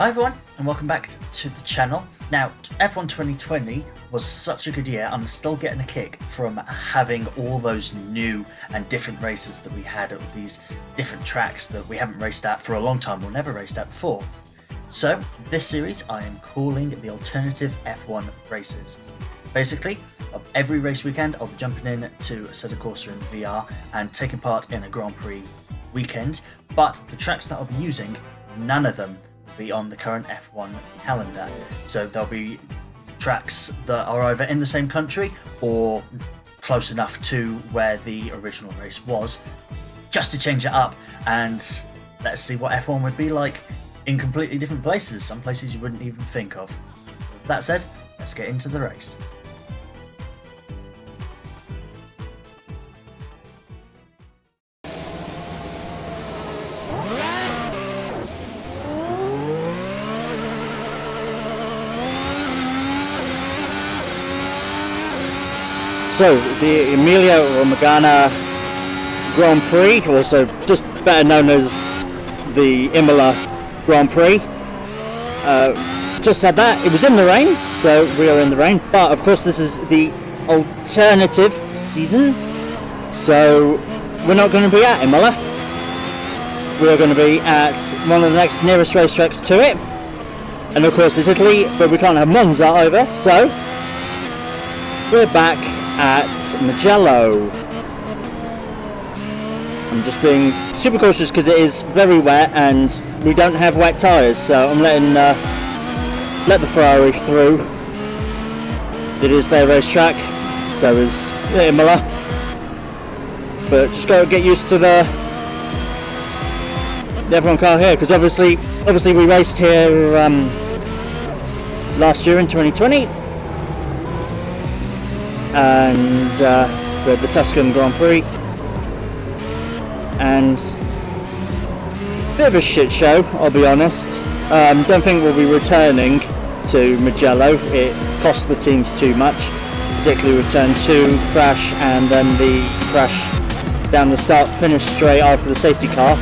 Hi everyone, and welcome back to the channel. Now, F1 2020 was such a good year. I'm still getting a kick from having all those new and different races that we had at these different tracks that we haven't raced at for a long time or never raced at before. So, this series I am calling the Alternative F1 Races. Basically, of every race weekend I'll be jumping in to Assetto Corsa in VR and taking part in a Grand Prix weekend, but the tracks that I'll be using, none of them be on the current F1 calendar. So there'll be tracks that are either in the same country or close enough to where the original race was, just to change it up and let's see what F1 would be like in completely different places, some places you wouldn't even think of. With that said, let's get into the race. So, the Imola Grand Prix, also just better known as the Imola Grand Prix. Just had that. It was in the rain, so we are in the rain. But of course, this is the alternative season, so we're not going to be at Imola. We are going to be at one of the next nearest racetracks to it, and of course it's Italy, but we can't have Monza either. So we're back at Mugello. I'm just being super cautious because it is very wet and we don't have wet tyres, so I'm letting let the Ferrari through. It is their racetrack, so is Imola, but just got to get used to the F1 car here, because obviously we raced here last year in 2020. And the Tuscan Grand Prix, and a bit of a shit show, I'll be honest. Don't think we'll be returning to Mugello. It cost the teams too much, particularly return 2 crash and then the crash down the start finish straight after the safety car.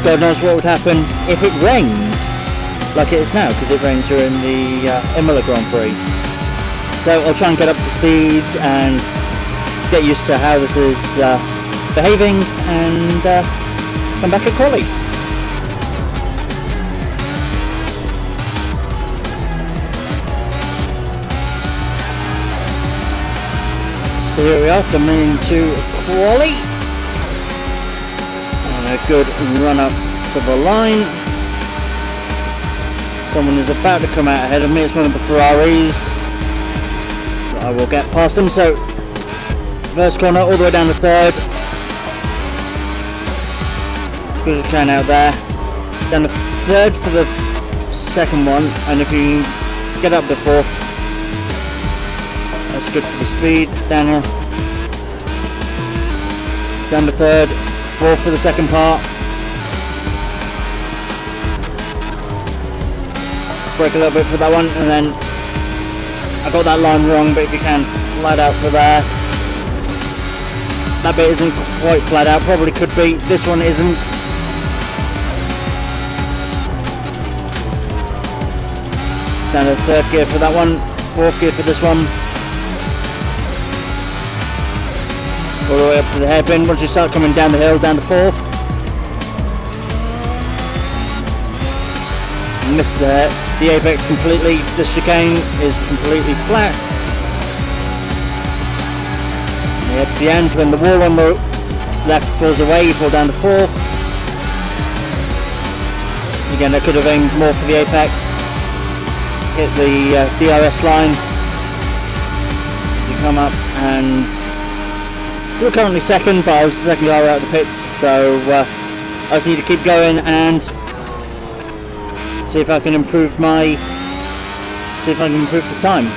God knows what would happen if it rained like it is now, because it rained during the Imola Grand Prix. So I'll try and get up to speed and get used to how this is behaving, and come back at quali. So here we are, coming into quali, and a good run up to the line. Someone is about to come out ahead of me. It's one of the Ferraris. I will get past them. So first corner all the way down to third. Good turn out there. Down to third for the second one, and if you get up to fourth, that's good for the speed. Down here, down to third, fourth for the second part. Brake a little bit for that one, and then I got that line wrong, but if you can, flat out for there. That bit isn't quite flat out, probably could be. This one isn't. Down to third gear for that one, fourth gear for this one. All the way up to the hairpin. Once you start coming down the hill, down to fourth. Missed the apex completely. This chicane is completely flat. You head to the end when the wall on the left falls away, you fall down to fourth. Again, I could have aimed more for the apex. Hit the DRS line. You come up and still currently second, but I was the second guy out of the pits, so I just need to keep going and see if I can improve the time.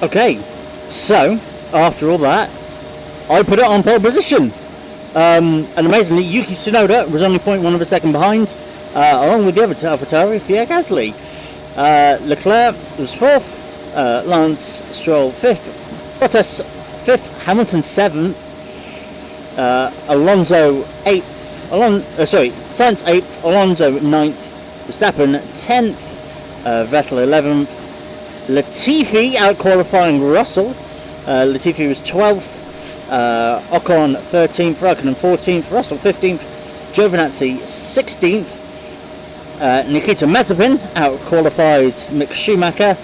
Okay, so after all that, I put it on pole position. And amazingly, Yuki Tsunoda was only 0.1 of a second behind, along with the other AlphaTauri, Pierre Gasly. Leclerc was 4th, Lance Stroll 5th, Bottas 5th, Hamilton 7th, Alonso 8th, Sainz 8th, Alonso 9th, Verstappen 10th, Vettel 11th, Latifi out-qualifying Russell. Latifi was 12th, Ocon 13th, Raikkonen 14th, Russell 15th, Giovinazzi 16th, Nikita Mazepin out-qualified Mick Schumacher,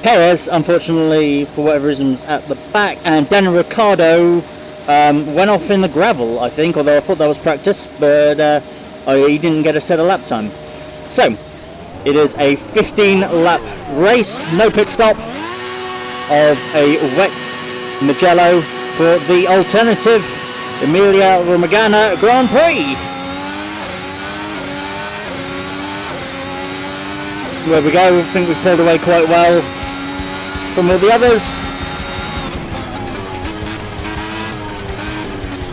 Perez, unfortunately, for whatever reason, was at the back, and Daniel Ricciardo went off in the gravel, I think, although I thought that was practice, but he didn't get a set of lap time. So, it is a 15-lap race, no pit stop, of a wet Mugello for the alternative Emilia-Romagna Grand Prix. There we go, I think we've pulled away quite well from all the others.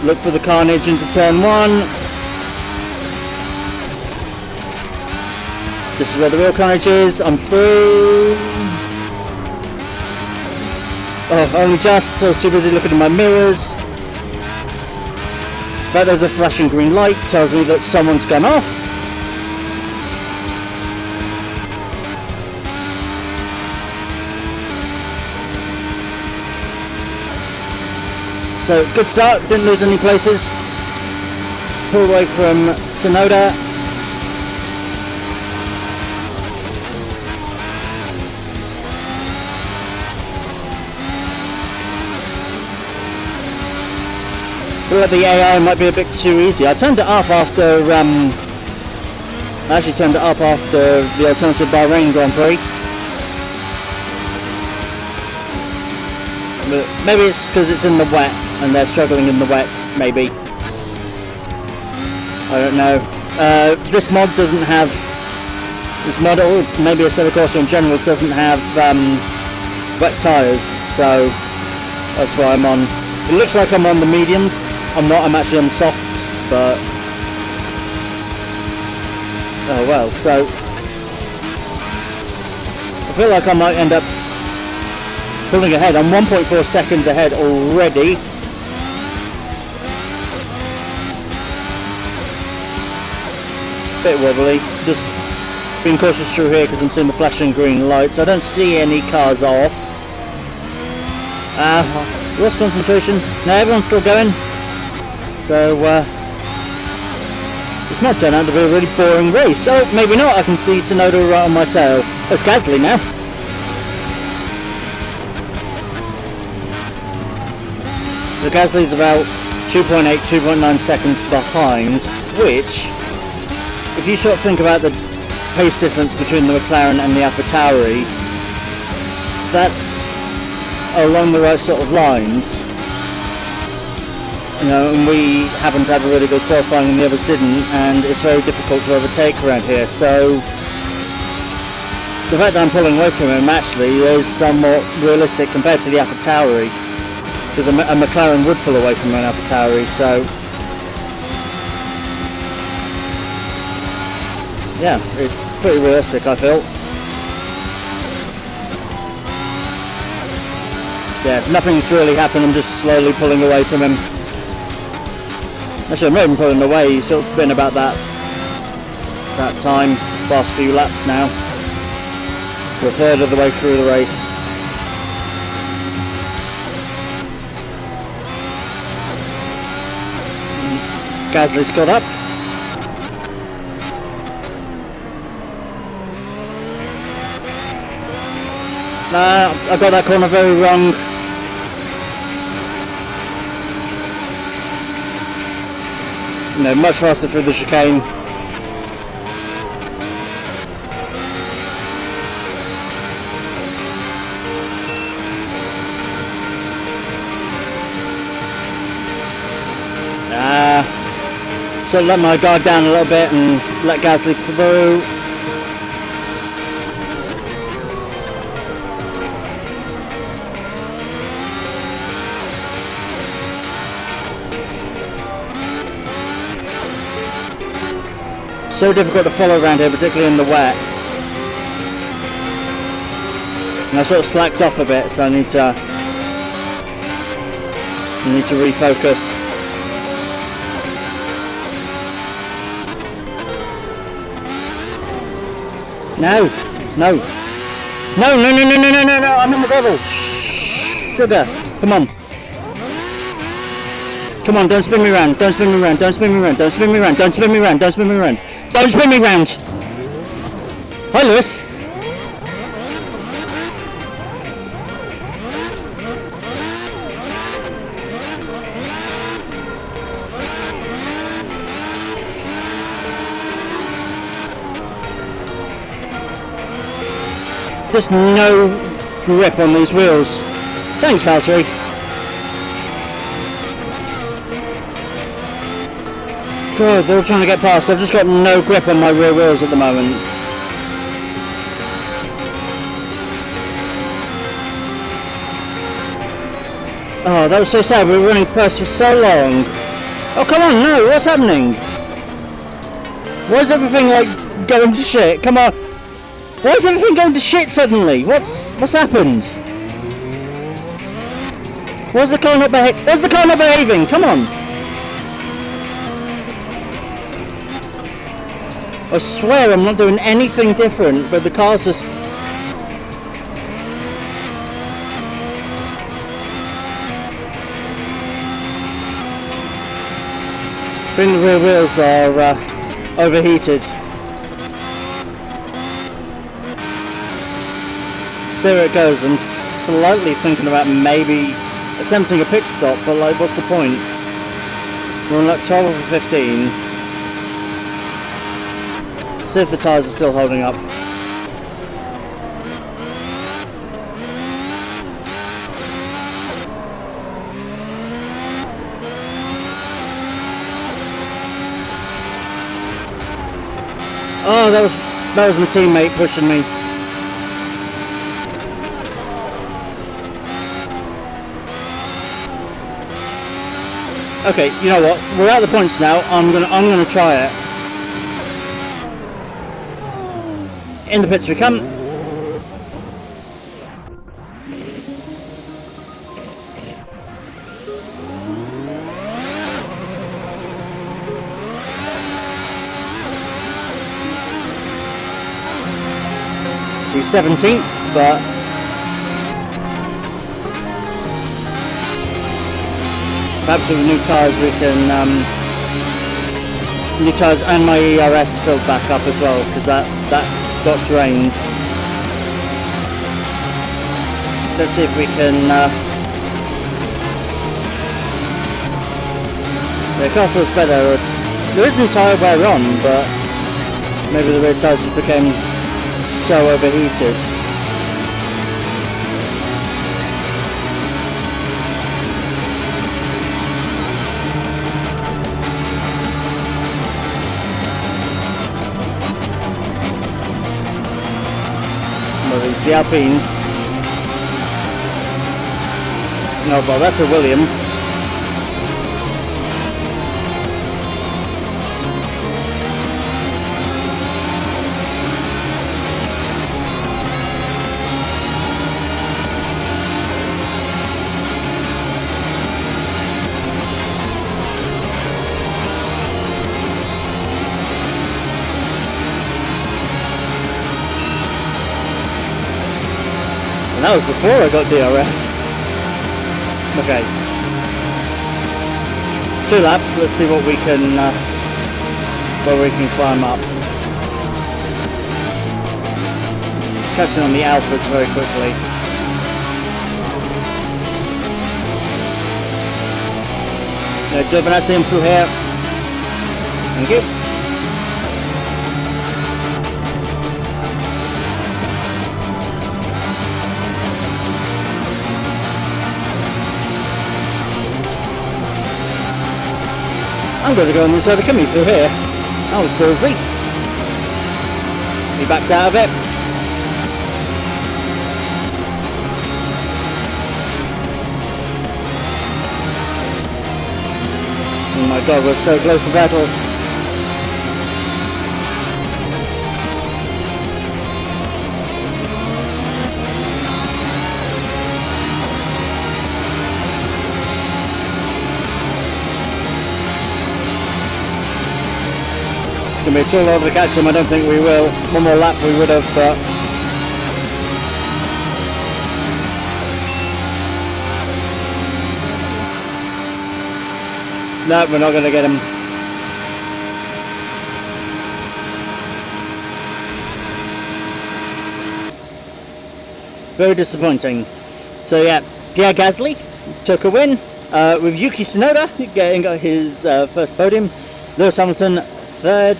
Look for the carnage into turn 1. This is where the real carnage is. I'm through. Oh, only just. I was too busy looking in my mirrors. But there's a flashing green light. Tells me that someone's gone off. So, good start. Didn't lose any places. Pull away from Tsunoda. But the AI might be a bit too easy. I turned it up after the alternative Bahrain Grand Prix. But maybe it's because it's in the wet and they're struggling in the wet, maybe. I don't know. This mod doesn't have, or maybe Assetto Corsa in general, doesn't have wet tyres, so that's why I'm on. It looks like I'm on the mediums. I'm not, I'm actually on the softs, but oh well, so I feel like I might end up pulling ahead. I'm 1.4 seconds ahead already. Bit wobbly, just being cautious through here because I'm seeing the flashing green lights. I don't see any cars off. Lost concentration. No, everyone's still going. So, this might turn out to be a really boring race. Oh, maybe not. I can see Tsunoda right on my tail. It's Gasly now. So Gasly's about 2.8, 2.9 seconds behind, which, if you sort of think about the pace difference between the McLaren and the AlphaTauri, that's along the right sort of lines. You know, and we happen to have a really good qualifying and the others didn't, and it's very difficult to overtake around here. So the fact that I'm pulling away from him actually is somewhat realistic compared to the AlphaTauri, because a McLaren would pull away from an AlphaTauri. So yeah, it's pretty realistic, I feel. Yeah, nothing's really happened. I'm just slowly pulling away from him. Actually, I'm not even pulling away. He's sort of been about that time, last few laps now. We're a third of the way through the race. Gasly's got up. Nah, I got that corner very wrong. No, much faster through the chicane. So let my guard down a little bit and let Gasly through. so difficult to follow around here, particularly in the wet. And I sort of slacked off a bit, so I need to refocus. No, no. No, no, no, no, no, no, no, no, I'm in the bubble. Sugar, come on. Come on, don't spin me around, don't spin me around, don't spin me around, don't spin me around, don't spin me around, don't spin me around. Don't spin me around! Hi, Lewis. Just no grip on these wheels. Thanks, Valtteri. God, they're all trying to get past. I've just got no grip on my rear wheels at the moment. Oh, that was so sad. We were running first for so long. Oh, come on, no, what's happening? Why is everything like going to shit? Come on. Why is everything going to shit suddenly? What's happened? Why's the car not behaving? Come on! I swear I'm not doing anything different, but the car's just... I think the rear wheels are overheated. So here it goes. I'm slightly thinking about maybe attempting a pit stop, but like, what's the point? We're on like 12 or 15. See if the tyres are still holding up. Oh, that was my teammate pushing me. Okay, you know what? We're at the points now. I'm gonna try it. In the pits we come. We're 17th, but perhaps with the new tyres we can, new tyres and my ERS filled back up as well, because that got drained. Let's see if we can, the car feels better. There isn't tyre wear on, but maybe the rear tyres just became so overheated. It's the Alpines. No, well, that's a Williams. And that was before I got DRS. Okay. 2 laps, let's see what we can climb up. Catching on the Alphas very quickly. Giovinazzi, I'm still here. Thank you. I'm going to go on this other coming through here. That was ballsy. He backed out of it. Oh my god, we're so close to battle. going to be a tall order to catch them. I don't think we will. One more lap we would have, but no, we're not going to get him. Very disappointing. So yeah, Pierre Gasly took a win with Yuki Tsunoda getting his first podium. Lewis Hamilton third,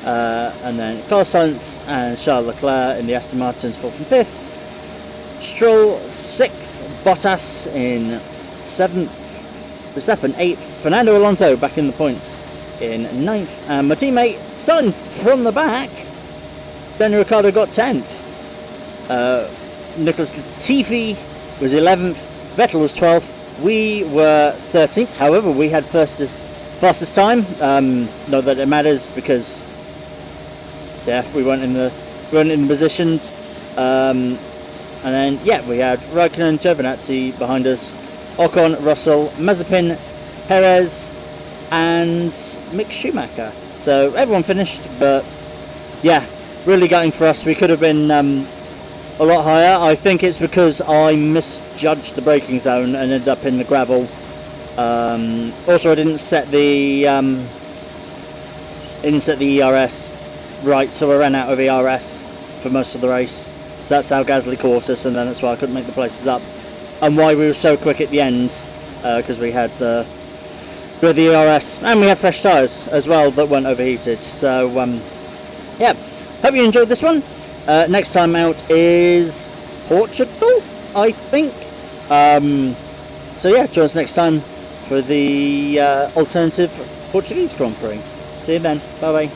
and then Carlos Sainz and Charles Leclerc in the Aston Martins 4th and 5th. Stroll 6th, Bottas in 7th, Verstappen 8th, Fernando Alonso back in the points in 9th, and my teammate starting from the back, Daniel Ricciardo got 10th. Nicholas Latifi was 11th, Vettel was 12th, we were 13th, however we had fastest time, not that it matters because yeah, we weren't in the positions, and then yeah, we had Raikkonen, Giovinazzi behind us, Ocon, Russell, Mazepin, Perez and Mick Schumacher. So everyone finished, but yeah, really gutting for us. We could have been a lot higher. I think it's because I misjudged the braking zone and ended up in the gravel. Also, I didn't set the ERS right, so I ran out of ERS for most of the race. So that's how Gasly caught us, and then that's why I couldn't make the places up, and why we were so quick at the end, because we had the ERS and we had fresh tyres as well that weren't overheated. So yeah, hope you enjoyed this one. Next time out is Portugal, I think. So yeah, join us next time for the alternative Portuguese Grand Prix. See you then. Bye bye.